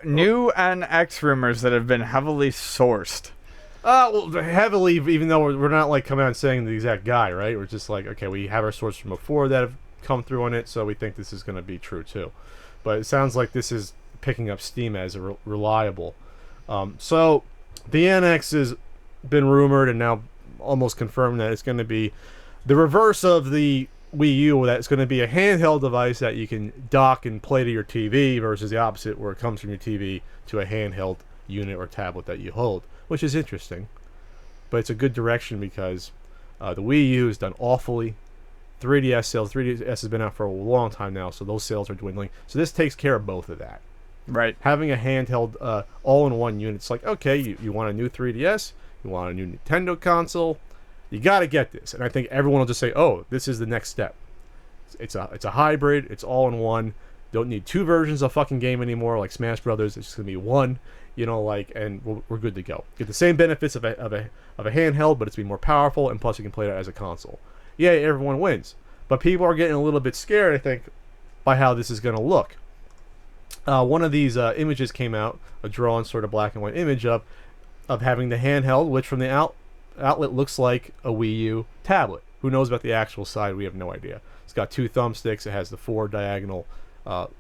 New NX rumors that have been heavily sourced. Well, heavily, even though we're not like coming out and saying the exact guy, right? We're just like, okay, we have our sources from before that have come through on it, so we think this is going to be true too. But it sounds like this is picking up steam as a reliable. So the NX has been rumored and now almost confirmed that it's going to be the reverse of the Wii U. That it's going to be a handheld device that you can dock and play to your TV versus the opposite, where it comes from your TV to a handheld unit or tablet that you hold, which is interesting. But it's a good direction because the Wii U has done awfully. 3DS sales, 3DS has been out for a long time now, so those sales are dwindling. So this takes care of both of that. Right. Having a handheld all-in-one unit, it's like, okay, you want a new 3DS, you want a new Nintendo console, you got to get this. And I think everyone will just say, oh, this is the next step. It's a hybrid, it's all-in-one. Don't need two versions of fucking game anymore, like Smash Brothers. It's just going to be one, and we're good to go. Get the same benefits of a handheld, but it's be more powerful, and plus you can play it as a console. Yeah, everyone wins. But people are getting a little bit scared, I think, by how this is going to look. One of these images came out, a drawn sort of black and white image of having the handheld, which from the outlet looks like a Wii U tablet. Who knows about the actual side? We have no idea. It's got two thumbsticks. It has the four diagonal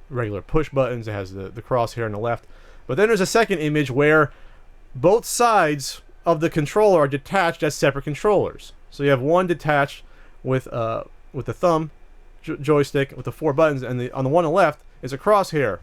regular push buttons. It has the crosshair on the left. But then there's a second image where both sides of the controller are detached as separate controllers. So you have one detached with the thumb joystick with the four buttons, and on the one on the left is a crosshair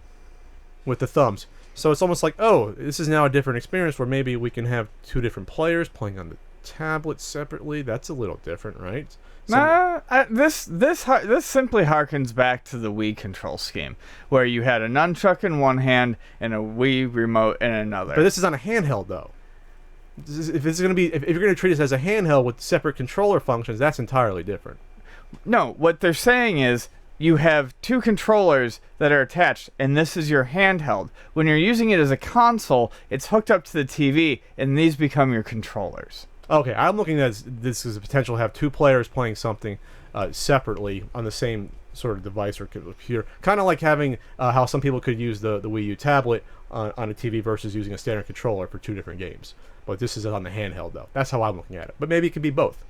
with the thumbs. So it's almost like, oh, this is now a different experience where maybe we can have two different players playing on the tablet separately. That's a little different, right? This simply harkens back to the Wii control scheme, where you had a nunchuck in one hand and a Wii remote in another. But this is on a handheld, though. If you're going to treat this as a handheld with separate controller functions, that's entirely different. No, what they're saying is you have two controllers that are attached, and this is your handheld. When you're using it as a console, it's hooked up to the TV, and these become your controllers. Okay, I'm looking at this as a potential to have two players playing something separately on the same sort of device or computer. Kind of like having how some people could use the Wii U tablet on a TV versus using a standard controller for two different games. But this is on the handheld, though. That's how I'm looking at it. But maybe it could be both.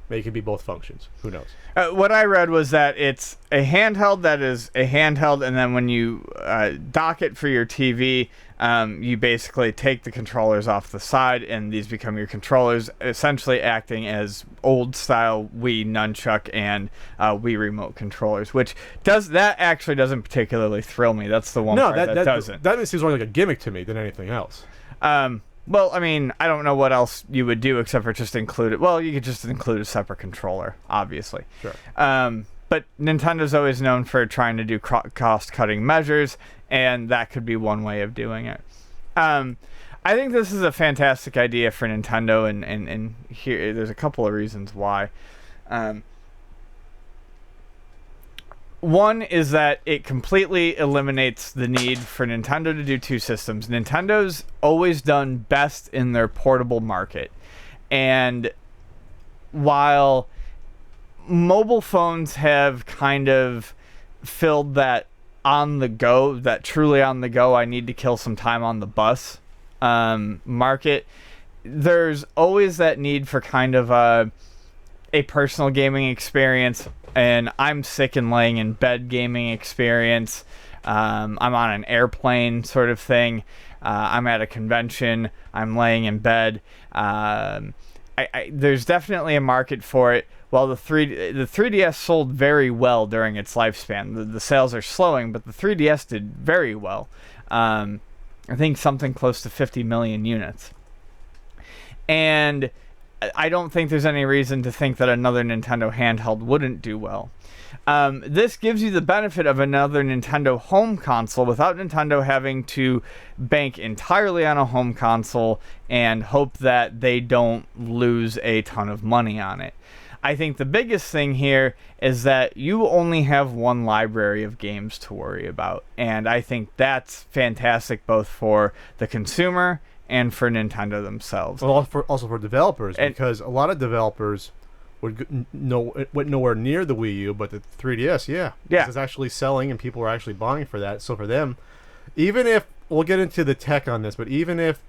Maybe it could be both functions. Who knows? What I read was that it's a handheld that is a handheld, and then when you dock it for your TV, you basically take the controllers off the side, and these become your controllers, essentially acting as old-style Wii nunchuck and Wii remote controllers, which actually doesn't particularly thrill me. That's the one part that doesn't. That seems more like a gimmick to me than anything else. Well, I mean, I don't know what else you would do except for just include it. Well, you could just include a separate controller, obviously. Sure. But Nintendo's always known for trying to do cost-cutting measures, and that could be one way of doing it. I think this is a fantastic idea for Nintendo, and here there's a couple of reasons why. One is that it completely eliminates the need for Nintendo to do two systems. Nintendo's always done best in their portable market. And while mobile phones have kind of filled that on the go, that truly on the go, I need to kill some time on the bus market, there's always that need for kind of a personal gaming experience, and I'm sick and laying in bed gaming experience. I'm on an airplane sort of thing. I'm at a convention. I'm laying in bed. There's definitely a market for it. While the 3DS sold very well during its lifespan, the sales are slowing, but the 3DS did very well. I think something close to 50 million units. And I don't think there's any reason to think that another Nintendo handheld wouldn't do well. This gives you the benefit of another Nintendo home console without Nintendo having to bank entirely on a home console and hope that they don't lose a ton of money on it. I think the biggest thing here is that you only have one library of games to worry about, and I think that's fantastic both for the consumer and for Nintendo themselves. Well, also for developers, because a lot of developers went nowhere near the Wii U, but the 3DS, yeah. It's actually selling and people are actually buying for that. So for them, even if we'll get into the tech on this, but even if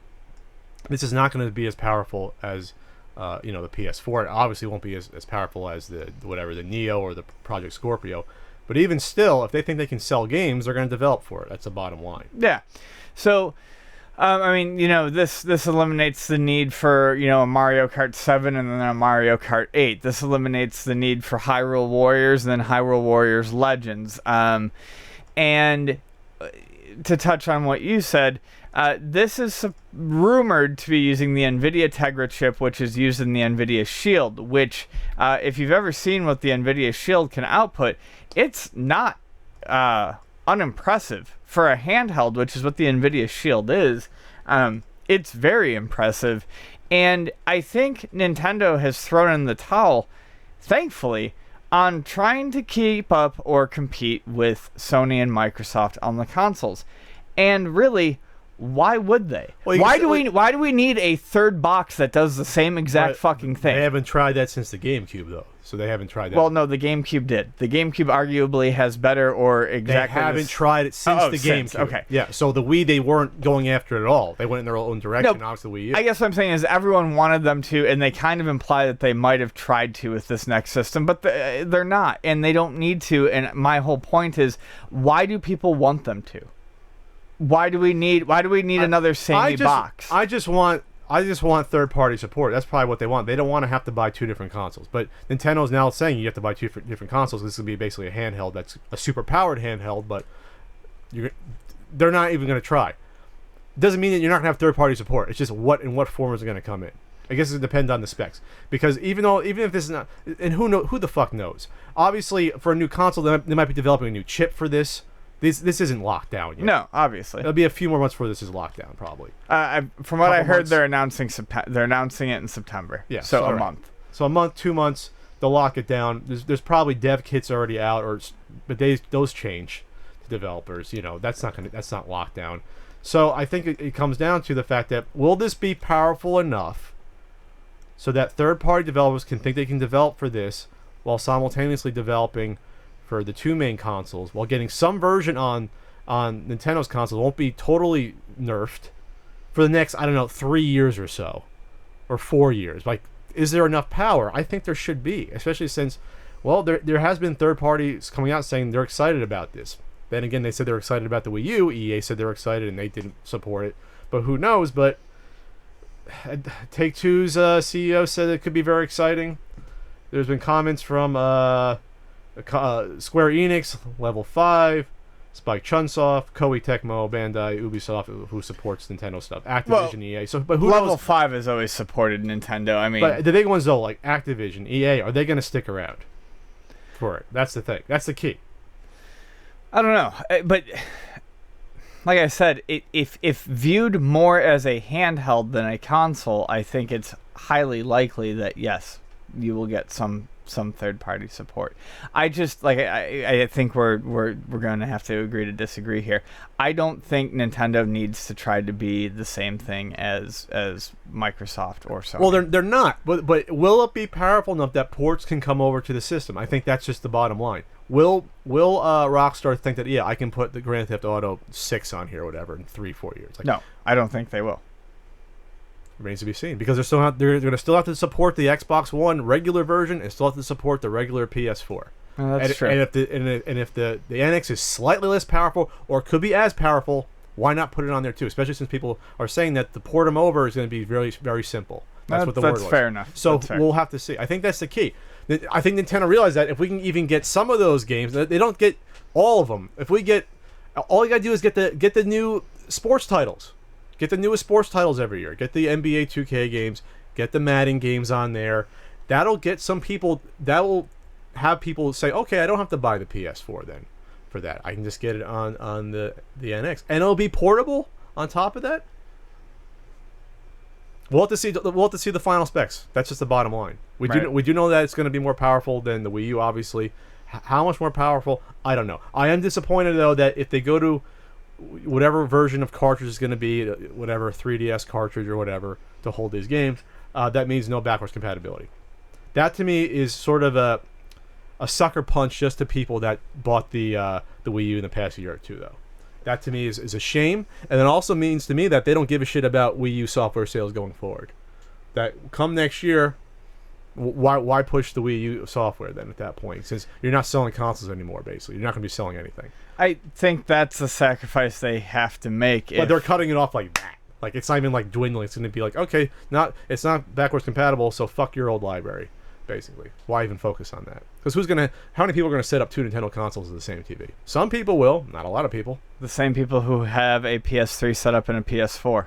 this is not going to be as powerful as the PS4, it obviously won't be as powerful as the Neo or the Project Scorpio. But even still, if they think they can sell games, they're going to develop for it. That's the bottom line. Yeah. So, this eliminates the need for, a Mario Kart 7 and then a Mario Kart 8. This eliminates the need for Hyrule Warriors and then Hyrule Warriors Legends. And to touch on what you said, this is rumored to be using the Nvidia Tegra chip, which is used in the Nvidia Shield, which, if you've ever seen what the Nvidia Shield can output, it's not unimpressive. For a handheld, which is what the Nvidia Shield is, it's very impressive. And I think Nintendo has thrown in the towel, thankfully, on trying to keep up or compete with Sony and Microsoft on the consoles. And really, why would they? Well, why do we need a third box that does the same exact fucking thing? They haven't tried that since the GameCube, though. So they haven't tried that. Well, no, the GameCube did. The GameCube arguably has better or exactly. They haven't tried it since the GameCube. Okay. Yeah. So the Wii, they weren't going after it at all. They went in their own direction. No, obviously, the Wii U. I guess what I'm saying is everyone wanted them to, and they kind of imply that they might have tried to with this next system, but they're not, and they don't need to. And my whole point is, why do people want them to? Why do we need another samey box? I just want third-party support. That's probably what they want. They don't want to have to buy two different consoles. But Nintendo's now saying you have to buy two different consoles. This will be basically a handheld that's a super-powered handheld, but they're not even going to try. Doesn't mean that you're not going to have third-party support. It's just in what form is it going to come in. I guess it depends on the specs. Because even if this is not... And who the fuck knows? Obviously, for a new console, they might be developing a new chip for this. This isn't locked down yet. No, obviously. It'll be a few more months before this is locked down, probably. From what I heard, they're announcing it in September. Yeah, so a month. So a month, 2 months, they'll lock it down. There's probably dev kits already out, but those change to developers. That's not locked down. So I think it comes down to the fact that will this be powerful enough so that third-party developers can think they can develop for this while simultaneously developing for the two main consoles, while getting some version on Nintendo's console. Won't be totally nerfed for the next 3 years or so, or 4 years. Like, is there enough power? I think there should be, especially since, well, there has been third parties coming out saying they're excited about this. Then again, they said they're excited about the Wii U. EA said they're excited and they didn't support it, but who knows? But Take-Two's CEO said it could be very exciting. There's been comments from Square Enix, Level 5, Spike Chunsoft, Koei Tecmo, Bandai, Ubisoft, who supports Nintendo stuff, Activision, EA. But who Level knows? 5 has always supported Nintendo. I mean, but the big ones though, like Activision, EA, are they going to stick around for it? That's the thing. That's the key. I don't know, but like I said, if viewed more as a handheld than a console, I think it's highly likely that yes, you will get some third-party support. I just I think we're going to have to agree to disagree here. I don't think Nintendo needs to try to be the same thing as Microsoft or Sony. Well, they're not. But will it be powerful enough that ports can come over to the system? I think that's just the bottom line. Will Rockstar think that I can put the Grand Theft Auto 6 on here or whatever in 3-4 years? No, I don't think they will. Remains to be seen, because they're going to still have to support the Xbox One regular version and still have to support the regular PS4. That's true. And if the NX is slightly less powerful or could be as powerful, why not put it on there too? Especially since people are saying that the port them over is going to be very, very simple. That's what the word was. That's fair enough. So we'll have to see. I think that's the key. I think Nintendo realized that if we can even get some of those games, they don't get all of them. If we get, all you got to do is get the new sports titles. Get the newest sports titles every year. Get the NBA 2K games. Get the Madden games on there. That'll get some people. That will have people say, okay, I don't have to buy the PS4 then for that. I can just get it on the NX, and it'll be portable on top of that. We'll have to see. We'll have to see the final specs. That's just the bottom line. We do know that it's going to be more powerful than the Wii U. Obviously, how much more powerful? I don't know. I am disappointed though that if they go to whatever version of cartridge is going to be, whatever 3DS cartridge or whatever to hold these games, that means no backwards compatibility. That to me is sort of a sucker punch just to people that bought the Wii U in the past year or two, though. That to me is a shame, and it also means to me that they don't give a shit about Wii U software sales going forward. That come next year, why push the Wii U software then at that point? Since you're not selling consoles anymore, basically, you're not going to be selling anything. I think that's a sacrifice they have to make. But they're cutting it off like that. Like it's not even like dwindling. It's going to be like, okay, it's not backwards compatible, so fuck your old library, basically. Why even focus on that? Because how many people are going to set up 2 Nintendo consoles with the same TV? Some people will, not a lot of people. The same people who have a PS3 set up and a PS4.